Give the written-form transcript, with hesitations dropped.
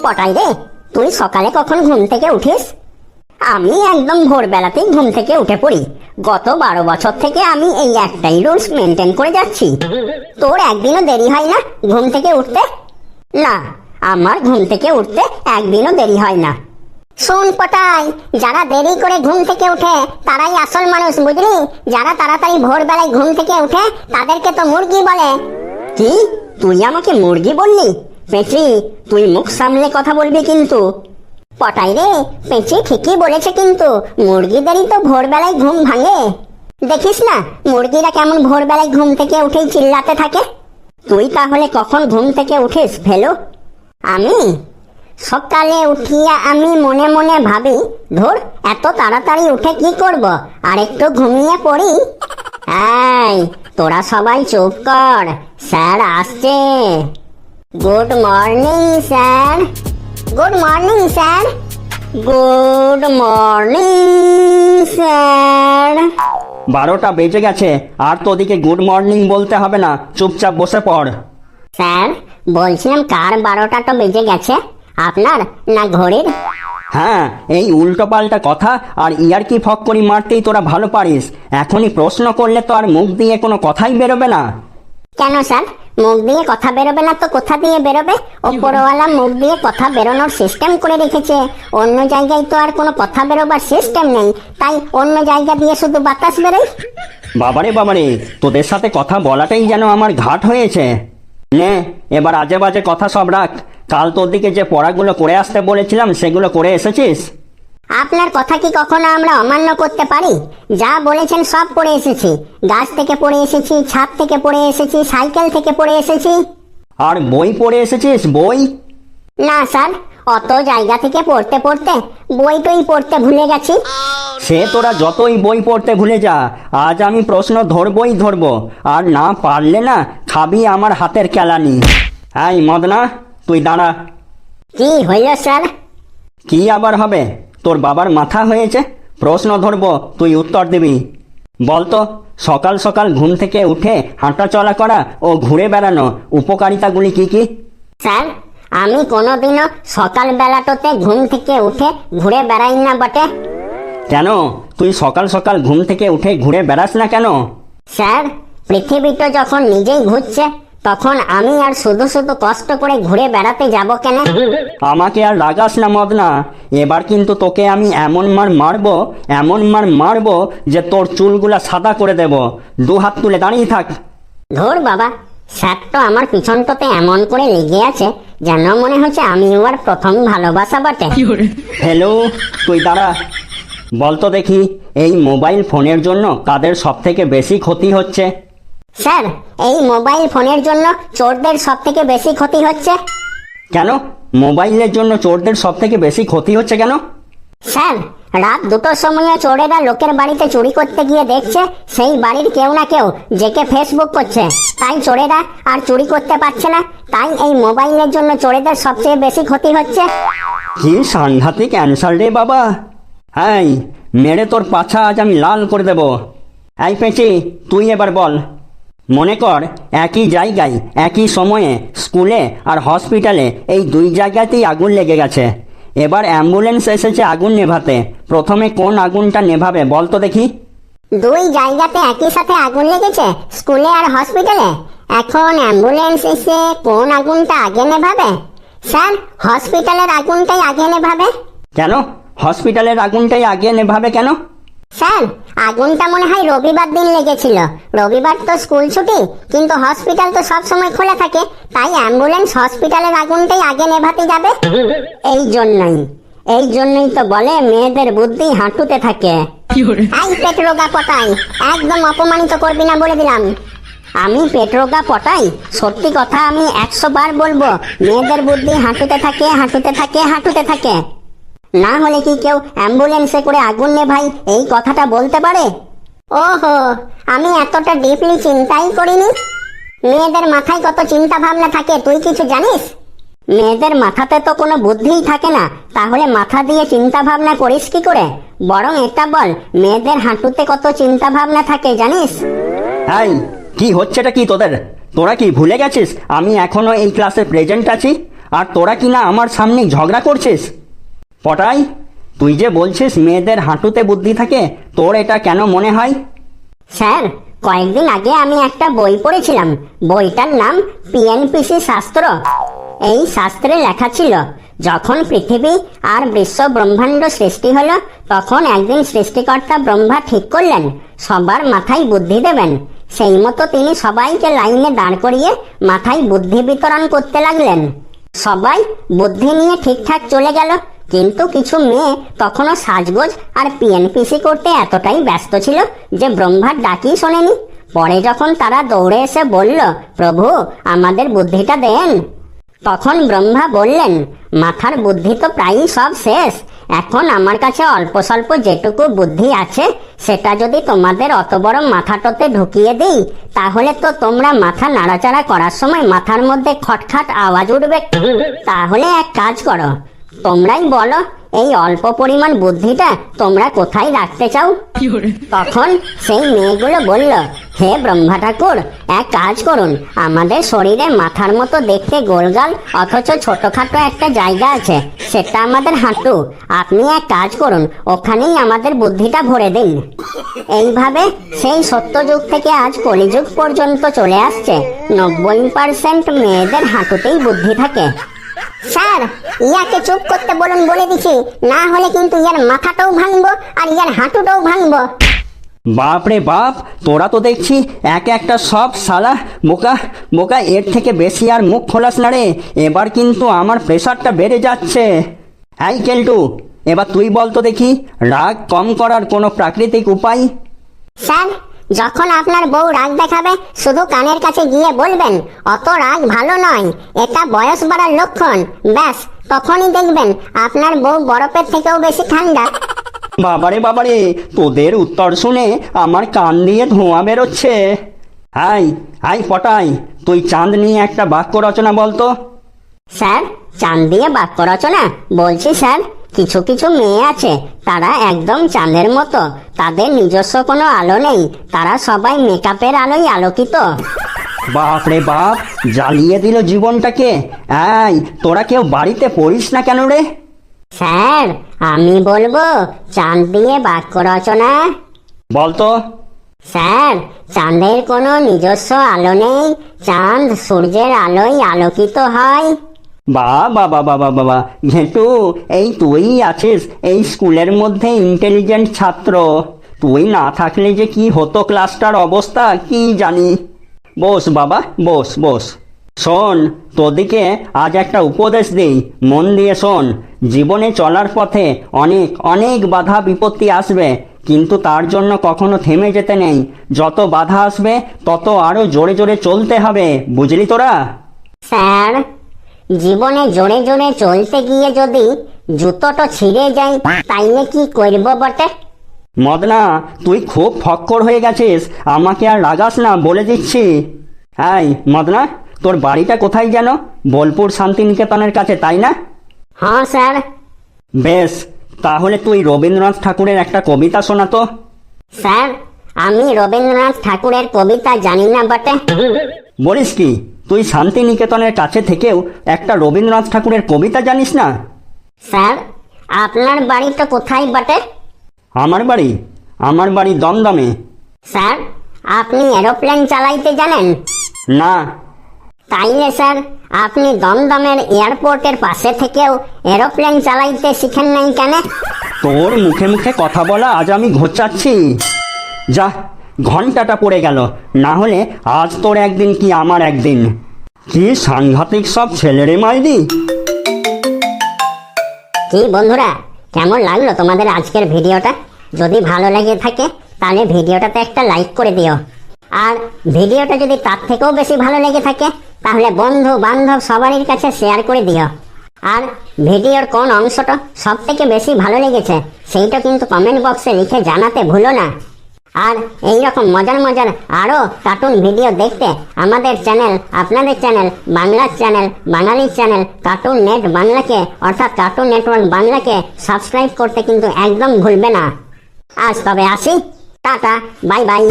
পটাই রে, তুই সকালে কখন ঘুম থেকে উঠিস? আমি একদম ভোরবেলাতেই ঘুম থেকে উঠে পড়ি। গত 12 বছর থেকে আমি এই একটাই রুলস মেনটেন করে যাচ্ছি। তোর একদিনও দেরি হয় না ঘুম থেকে উঠতে? না, আমার ঘুম থেকে উঠতে একদিনও দেরি হয় না। শোন পটাই, যারা দেরি করে ঘুম থেকে উঠে তারাই আসল মানুষ, বুঝলি? যারা তাড়াতাড়ি ভোরবেলায় ঘুম থেকে উঠে তাদেরকে তো মুরগি বলে। কি, তুই আমাকে মুরগি বললি? পেঁচি, তুই মুখ সামলে কথা বলবি কিন্তু। পটাই রে, পেঁচি ঠিকই বলেছে, কিন্তু মুরগিদেরই তো ভোরবেলায় ঘুম ভাঙে। দেখিস না মুরগিরা কেমন ভোরবেলায় ঘুম থেকে উঠেই চিল্লাতে থাকে। তুই তাহলে কখন ঘুম থেকে উঠিস ভেলু? আমি সকালে উঠিয়া আমি মনে মনে ভাবি, ধুর, এত তাড়াতাড়ি উঠে কি করব, আর একটু ঘুমিয়ে পড়ি। এই, তোরা সবাই চুপ কর, স্যার আসছে। Good morning sir. Good morning sir. Good morning sir. 12টা বেজে গেছে, আর তোদিকে গুড মর্নিং বলতে হবে না, চুপচাপ বসে পড়। স্যার, বলছিলাম কার 12টা তো বেজে গেছে, আপনার না ঘড়ির? হ্যাঁ, এই উল্টো পাল্টা কথা আর ইয়ার্কি ফক্করি মারতেই তোরা ভালো পারিস। এখনই প্রশ্ন করলে তো আর মুখ দিয়ে কোনো কথাই বেরোবে না। কেন স্যার, মুখ দিয়ে কথা বেরোবে না তো কোথা দিয়ে বেরোবে? ওপরওয়ালা মুখ দিয়ে কথা বেরোনোর সিস্টেম করে রেখেছে। অন্য জায়গায় তো আর কোনো কথা বেরোবার সিস্টেম নেই, তাই অন্য জায়গা দিয়ে শুধু বাতাস বেরোয়। বাবারে বাবারে, তোদের সাথে কথা বলাটাই যেন আমার ঘাট হয়েছে। নে, এবার আজে বাজে কথা সব রাখ। কাল তোর দিকে যে পড়াগুলো করে আসতে বলেছিলাম সেগুলো করে এসেছিস? আপনার কথা কি কখনো আমরা অমান্য করতে পারি? যা বলেছেন সব পড়ে এসেছি। গাছ থেকে পড়ে এসেছি, ছাদ থেকে পড়ে এসেছি, সাইকেল থেকে পড়ে এসেছি। আর বই পড়ে এসেছিস? বই? না স্যার, অত জায়গা থেকে পড়তে পড়তে বইটই পড়তে ভুলে গেছি। সে তোরা যতই বই পড়তে ভুলে যা, আজ আমি প্রশ্ন ধরবই ধরবো, আর না পারলে না খাবি আমার হাতের কেলানি। এই মদনা, তুই দাঁড়া। কি হইল স্যার? কি আবার হবে? তোর বাবার মাথা হয়েছে, প্রশ্ন ধরবো, তুই উত্তর দিবি। বলতো, সকাল সকাল ঘুম থেকে উঠে হাঁটা চলা করা ও ঘুরে বেড়ানো উপকারিতাগুলি কি কি? স্যার, আমি কোনোদিনও সকাল বেলাটোতে ঘুম থেকে উঠে ঘুরে বেড়াই না বটে। কেন, তুই সকাল সকাল ঘুম থেকে উঠে ঘুরে বেড়াস না কেন? স্যার, পৃথিবীটা যখন নিজেই ঘুরছে, তখন আমি আর শুধু শুধু কষ্ট করে ঘুরে বেড়াতে যাব কেন? আমাকে আর রাগাস না মদনা, এবার কিন্তু তোকে আমি এমন মার মারবো, এমন মার মারবো যে তোর চুলগুলা সাদা করে দেব। 2 হাত তুলে দাঁড়িয়ে থাক। ধুর বাবা, স্যার তো আমার পিছনটাতে এমন করে লেগে আছে যেন মনে হচ্ছে আমি ওর প্রথম ভালোবাসা বটে। হ্যালো, তুই দাঁড়া। বলতো দেখি, এই মোবাইল ফোনের জন্য কাদের সব থেকে বেশি ক্ষতি হচ্ছে? স্যার, এই মোবাইল ফোনের জন্য চোরদের সব থেকে বেশি ক্ষতি হচ্ছে। কেন, মোবাইলের জন্য চোরদের সব থেকে বেশি ক্ষতি হচ্ছে কেন? স্যার, রাত 2টোর সময় চোরেরা লোকের বাড়িতে চুরি করতে গিয়ে দেখছে সেই বাড়ির কেউ না কেউ জেকে ফেসবুক করছে, তাই চোরেরা আর চুরি করতে পারছে না। তাই এই মোবাইলের জন্য চোরেদের সবচেয়ে বেশি ক্ষতি হচ্ছে। কি সাংঘাতিক অ্যান্সার রে বাবা! এই, মেরে তোর পাছা আজ আমি লাল করে দেব। এই পেঁচি, তুই এবার বল। মনে কর, একই জায়গায় একই সময়ে স্কুলে আর হসপিটালে এই 2 জায়গাতেই আগুন লেগে গেছে। এবার অ্যাম্বুলেন্স এসেছে আগুন নেভাতে। প্রথমে কোন আগুনটা নেভাবে বলতো দেখি? 2 জায়গাতে একই সাথে আগুন লেগেছে, স্কুলে আর হসপিটালে। এখন অ্যাম্বুলেন্স এসে কোন আগুনটা আগে নেভাবে? স্যার, হসপিটালের আগুনটাই আগে নেভাবে। কেন, হসপিটালের আগুনটাই আগে নেভাবে কেন? স্যার, আগুনটা মনে হয় রবিবার দিন লেগেছিল। রবিবার তো স্কুল ছুটি, কিন্তু হসপিটাল তো সব সময় খোলা থাকে, তাই অ্যাম্বুলেন্স হসপিটালের আগুনটাই আগে নেভাতে যাবে। এই জন্যই তো বলে মেয়েদের বুদ্ধি হাঁটুতে থাকে। এই পেটরোগা পটাই, একদম অপমানিত করবি না বলে দিলাম। আমি পেটরোগা পটাই? সত্যি কথা আমি 100 বার বলবো, মেয়েদের বুদ্ধি হাঁটুতে থাকে, হাঁটুতে থাকে, হাঁটুতে থাকে। না হলে কি কেউ অ্যাম্বুলেন্সে করে আগুন নেভাই এই কথাটা বলতে পারে? ওহো, আমি এতটা ডিপলি চিন্তাই করিনি। মেয়েদের মাথায় কত চিন্তা ভাবনা থাকে তুই কিছু জানিস? মেয়েদের মাথাতে তো কোনো বুদ্ধিই থাকে না, তাহলে মাথা দিয়ে চিন্তা ভাবনা করিস কি করে? বরং এটা বল, মেয়েদের হাঁটুতে কত চিন্তা ভাবনা থাকে জানিস? এই, কি হচ্ছেটা কি তোদের? তোরা কি ভুলে গেছিস আমি এখনো এই ক্লাসে প্রেজেন্ট আছি? আর তোরা কি না আমার সামনে ঝগড়া করছিস? পটাই, তুই যে বলছিস মেয়েদের হাঁটুতে বুদ্ধি থাকে, তোর এটা কেন মনে হয়? স্যার, কয়েকদিন আগে আমি একটা বই পড়েছিলাম। বইটার নাম পিএনপিসি শাস্ত্র। এই শাস্ত্রে লেখা ছিল, যখন পৃথিবী আর বিশ্ব ব্রহ্মাণ্ড সৃষ্টি হলো, তখন একদিন সৃষ্টিকর্তা ব্রহ্মা ঠিক করলেন সবার মাথায় বুদ্ধি দেবেন। সেই মতো তিনি সবাইকে লাইনে দাঁড় করিয়ে মাথায় বুদ্ধি বিতরণ করতে লাগলেন। সবাই বুদ্ধি নিয়ে ঠিকঠাক চলে গেল, কিন্তু কিছু মেয়ে তখনও সাজগোজ আর পিএনপিসি করতে এতটাই ব্যস্ত ছিল যে ব্রহ্মার ডাকই শোনেনি। পরে যখন তারা দৌড়ে এসে বলল, প্রভু আমাদের বুদ্ধিটা দেন, তখন ব্রহ্মা বললেন, মাথার বুদ্ধি তো প্রায়ই সব শেষ। এখন আমার কাছে অল্প স্বল্প যেটুকু বুদ্ধি আছে, সেটা যদি তোমাদের অত বড় মাথাটাতে ঢুকিয়ে দিই, তাহলে তো তোমরা মাথা নাড়াচাড়া করার সময় মাথার মধ্যে খটখাট আওয়াজ উঠবে। তাহলে এক কাজ করো, তোমরাই বলো এই অল্প পরিমাণ বুদ্ধিটা তোমরা কোথায় রাখতে চাও। তখন সেই মেয়েগুলো বলল, হে ব্রহ্মা ঠাকুর, এক কাজ করুন, আমাদের শরীরে মাথার মতো দেখতে গোলগাল অথচ ছোটখাটো একটা জায়গা আছে, সেটা আমাদের হাঁটু। আপনি এক কাজ করুন, ওখানেই আমাদের বুদ্ধিটা ভরে দিন। এইভাবে সেই সত্যযুগ থেকে আজ কলিযুগ পর্যন্ত চলে আসছে 90% মেয়েদের হাঁটুতেই বুদ্ধি থাকে। স্যার, ইয়াকে চুপ করতে বলুন বলে দিছি, না হলে কিন্তু ইয়ার মাথাটাও ভাঙবো আর ইয়ার হাঁটুটাও ভাঙবো। বাপ রে বাপ, তোরা তো দেখছি এক একটা সব শালা বোকা বোকা, এর থেকে বেশি আর মুখ খোলাস না রে। এবার কিন্তু আমার প্রেশারটা বেড়ে যাচ্ছে। এই কেলটু, এবার তুই বল তো দেখি, রাগ কম করার কোনো প্রাকৃতিক উপায়? স্যার, যখন আপনার বউ রাগ দেখাবে, শুধু কানের কাছে গিয়ে বলবেন, অত রাগ ভালো নয়, এটা বয়স বাড়ার লক্ষণ। ব্যাস, তখনই দেখবেন আপনার বউ বরফের থেকেও বেশি ঠান্ডা। বাবারে বাবারে, তোদের উত্তর শুনে আমার কান দিয়ে ধোঁয়া বেরোচ্ছে। হাই হাই পটাই, তুই চাঁদ নিয়ে একটা বাক্য রচনা বলতো। স্যার, চাঁদ দিয়ে বাক্য রচনা বলছি স্যার। কিছু কিছু মেয়ে আছে, তারা একদম চাঁদের মতো, তাদের নিজস্ব কোনো আলো নেই, তারা সবাই মেকআপের আলোয় আলোকিত। বাপ রে বাপ, জ্বালিয়ে দিল জীবনটাকে। এই, তোরা কেউ বাড়িতে পড়িস না কেন রে? স্যার, আমি বলবো চাঁদ দিয়ে বাক্য রচনা। বলতো। স্যার, চাঁদের কোনো নিজস্ব আলো নেই, চাঁদ সূর্যের আলোয় আলোকিত হয়। বাবা বাবা বাবা বাবা, ঘেটু, এই তুই আছিস এই স্কুলের মধ্যে ইন্টেলিজেন্ট ছাত্র। তুই না থাকলে যে কি হতো ক্লাসটার অবস্থা কি জানি। বস বাবা, বস বস। শোন, তোদিকে আজ একটা উপদেশ দিই, মন দিয়ে শোন। জীবনে চলার পথে অনেক অনেক বাধা বিপত্তি আসবে, কিন্তু তার জন্য কখনো থেমে যেতে নেই। যত বাধা আসবে তত আরো জোরে জোরে চলতে হবে, বুঝলি তোরা? স্যার, জীবনে জোরে জোরে চলতে গিয়ে যদি জুতোটা ছিঁড়ে যায়, তাইলে কি করব বটে? মদনা, তুই খুব ফক্কর হয়ে গেছিস, আমাকে আর রাগাস না বলে দিচ্ছি। এই মদনা, তোর বাড়িটা কোথায় যেন? বোলপুর শান্তিনিকেতনের কাছে, তাই না? হ্যাঁ স্যার। বেশ, তাহলে তুই রবীন্দ্রনাথ ঠাকুরের একটা কবিতা শোনাতো। স্যার, আমি রবীন্দ্রনাথ ঠাকুরের কবিতা জানি না বটে। বলিস কি, তুই শান্তিনিকেতনের কাছে থেকেও একটা রবীন্দ্রনাথ ঠাকুরের কবিতা জানিস না? স্যার, আপনার বাড়িটা কোথায় বটে? আমার বাড়ি দমদমে। স্যার, আপনি এরোপ্লেন চালাইতে জানেন? না। তাইলে স্যার, আপনি দমদমের এয়ারপোর্টের পাশে থেকেও এরোপ্লেন চালাইতে শিখেন নাই কেন? তোর মুখে মুখে কথা বলা আজ আমি ঘোচাচ্ছি। যা, ঘন্টাটা পড়ে গেল, না হলে আজ তোর একদিন কি আমার একদিন। কি সাংঘাতিক সব ছেলেরে মাইরি। কি বন্ধুরা, কেমন লাগলো তোমাদের আজকের ভিডিওটা? যদি ভালো লেগে থাকে তাহলে ভিডিওটাতে একটা লাইক করে দিও, আর ভিডিওটা যদি তার থেকেও বেশি ভালো লেগে থাকে তাহলে বন্ধু বান্ধব সবারই কাছে শেয়ার করে দিও। আর ভিডিওর কোন অংশটা সব থেকে বেশি ভালো লেগেছে সেইটা কিন্তু কমেন্ট বক্সে লিখে জানাতে ভুলো না। আর এইরকম মজার মজার আরও কার্টুন ভিডিও দেখতে আমাদের চ্যানেল, আপনাদের চ্যানেল, বাংলার চ্যানেল, বাঙালির চ্যানেল কার্টুন নেট বাংলাকে, অর্থাৎ কার্টুন নেটওয়ার্ক বাংলাকে সাবস্ক্রাইব করতে কিন্তু একদম ভুলবে না। আজ তবে আসি, টাটা, বাই বাই।